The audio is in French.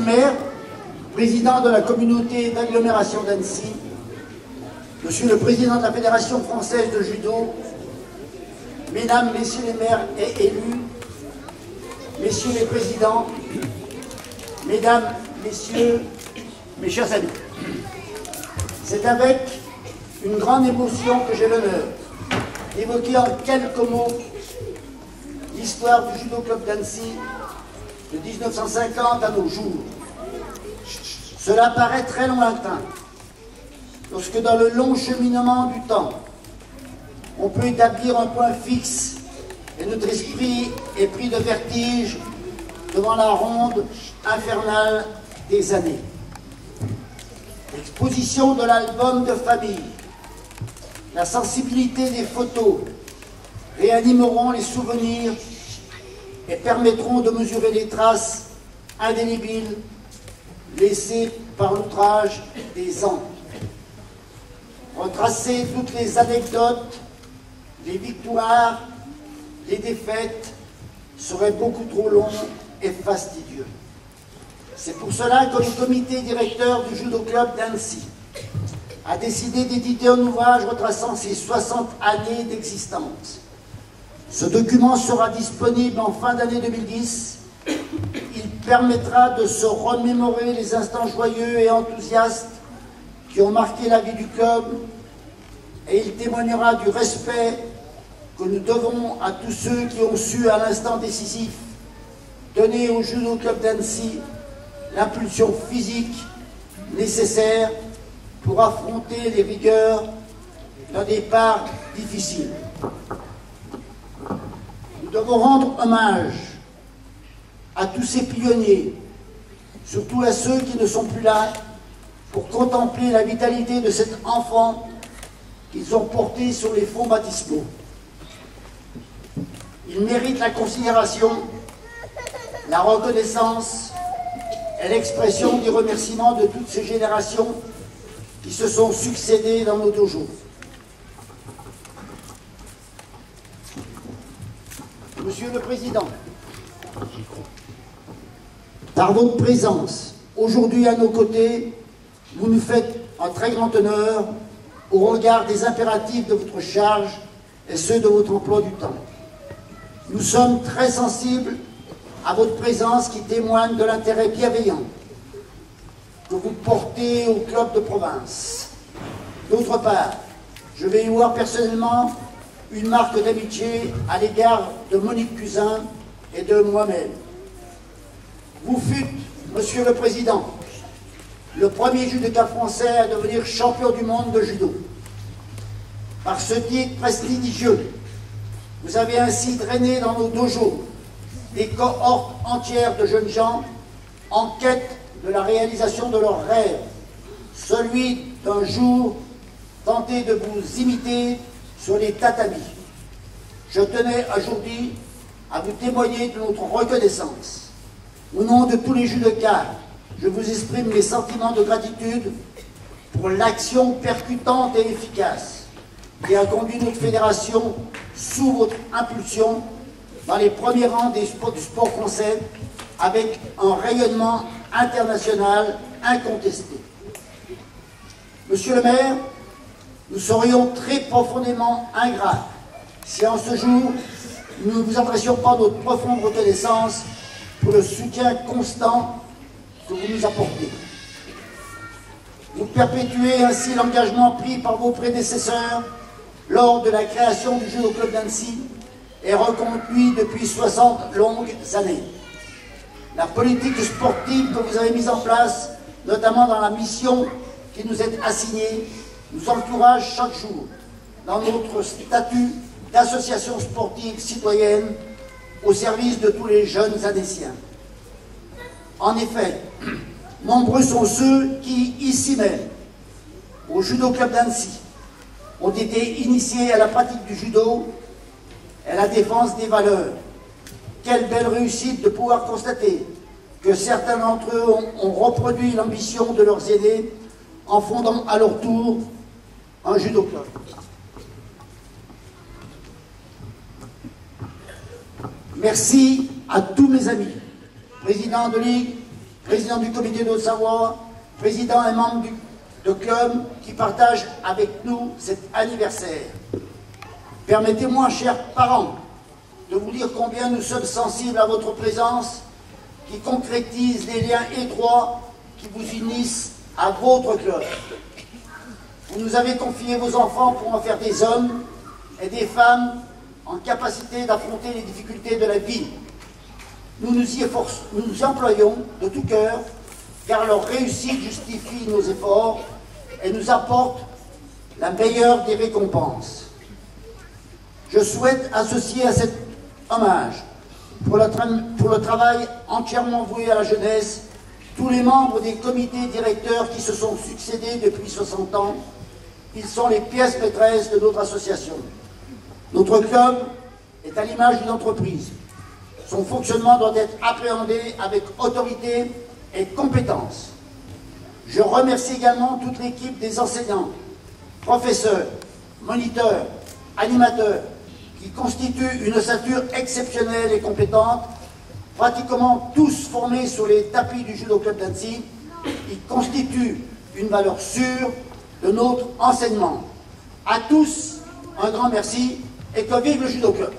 maire, président de la communauté d'agglomération d'Annecy, Monsieur le président de la Fédération française de judo, Mesdames, Messieurs les maires et élus, Messieurs les présidents, Mesdames, Messieurs, mes chers amis, c'est avec une grande émotion que j'ai l'honneur d'évoquer en quelques mots l'histoire du Judo Club d'Annecy de 1950 à nos jours. Cela paraît très lointain, lorsque dans le long cheminement du temps, on peut établir un point fixe et notre esprit est pris de vertige devant la ronde infernale des années. L'exposition de l'album de famille, la sensibilité des photos réanimeront les souvenirs et permettront de mesurer les traces indélébiles laissées par l'outrage des ans. Retracer toutes les anecdotes, les victoires, les défaites serait beaucoup trop long et fastidieux. C'est pour cela que le comité directeur du Judo Club d'Annecy a décidé d'éditer un ouvrage retraçant ses 60 années d'existence. Ce document sera disponible en fin d'année 2010. Il permettra de se remémorer les instants joyeux et enthousiastes qui ont marqué la vie du club, et il témoignera du respect que nous devons à tous ceux qui ont su, à l'instant décisif, donner au Judo Club d'Annecy l'impulsion physique nécessaire pour affronter les rigueurs d'un départ difficile. Nous devons rendre hommage à tous ces pionniers, surtout à ceux qui ne sont plus là, pour contempler la vitalité de cet enfant qu'ils ont porté sur les fonds baptismaux. Ils méritent la considération, la reconnaissance et l'expression des remerciements de toutes ces générations qui se sont succédées dans nos dojos. Monsieur le Président, par votre présence, aujourd'hui à nos côtés, vous nous faites un très grand honneur au regard des impératifs de votre charge et ceux de votre emploi du temps. Nous sommes très sensibles à votre présence qui témoigne de l'intérêt bienveillant que vous portez au club de province. D'autre part, je vais y voir personnellement une marque d'amitié à l'égard de Monique Cusin et de moi-même. Vous fûtes, Monsieur le Président, le premier judoka français à devenir champion du monde de judo. Par ce titre prestigieux, vous avez ainsi drainé dans nos dojos des cohortes entières de jeunes gens en quête de la réalisation de leur rêve, celui d'un jour tenter de vous imiter sur les tatamis. Je tenais aujourd'hui à vous témoigner de notre reconnaissance. Au nom de tous les judokas, je vous exprime mes sentiments de gratitude pour l'action percutante et efficace qui a conduit notre fédération sous votre impulsion dans les premiers rangs du sport français avec un rayonnement international incontesté. Monsieur le maire, nous serions très profondément ingrats si en ce jour nous ne vous adressions pas notre profonde reconnaissance pour le soutien constant que vous nous apportez. Vous perpétuez ainsi l'engagement pris par vos prédécesseurs lors de la création du Judo Club d'Annecy et reconduit depuis 60 longues années. La politique sportive que vous avez mise en place, notamment dans la mission qui nous est assignée, nous encourage chaque jour dans notre statut d'association sportive citoyenne au service de tous les jeunes Annéciens. En effet, nombreux sont ceux qui, ici même, au Judo Club d'Annecy, ont été initiés à la pratique du judo et à la défense des valeurs. Quelle belle réussite de pouvoir constater que certains d'entre eux ont reproduit l'ambition de leurs aînés en fondant à leur tour un judo club. Merci à tous mes amis, présidents de ligue, président du comité de Haute-Savoie, président et membre de club qui partagent avec nous cet anniversaire. Permettez-moi, chers parents, de vous dire combien nous sommes sensibles à votre présence qui concrétise les liens étroits qui vous unissent à votre club. Vous nous avez confié vos enfants pour en faire des hommes et des femmes en capacité d'affronter les difficultés de la vie. Nous nous employons de tout cœur, car leur réussite justifie nos efforts et nous apporte la meilleure des récompenses. Je souhaite associer à cet hommage, pour le travail entièrement voué à la jeunesse, tous les membres des comités directeurs qui se sont succédés depuis 60 ans. Ils sont les pièces maîtresses de notre association. Notre club est à l'image d'une entreprise. Son fonctionnement doit être appréhendé avec autorité et compétence. Je remercie également toute l'équipe des enseignants, professeurs, moniteurs, animateurs, qui constituent une ossature exceptionnelle et compétente, pratiquement tous formés sur les tapis du Judo Club d'Annecy. Ils constituent une valeur sûre de notre enseignement. À tous, un grand merci et que vive le Judo Club.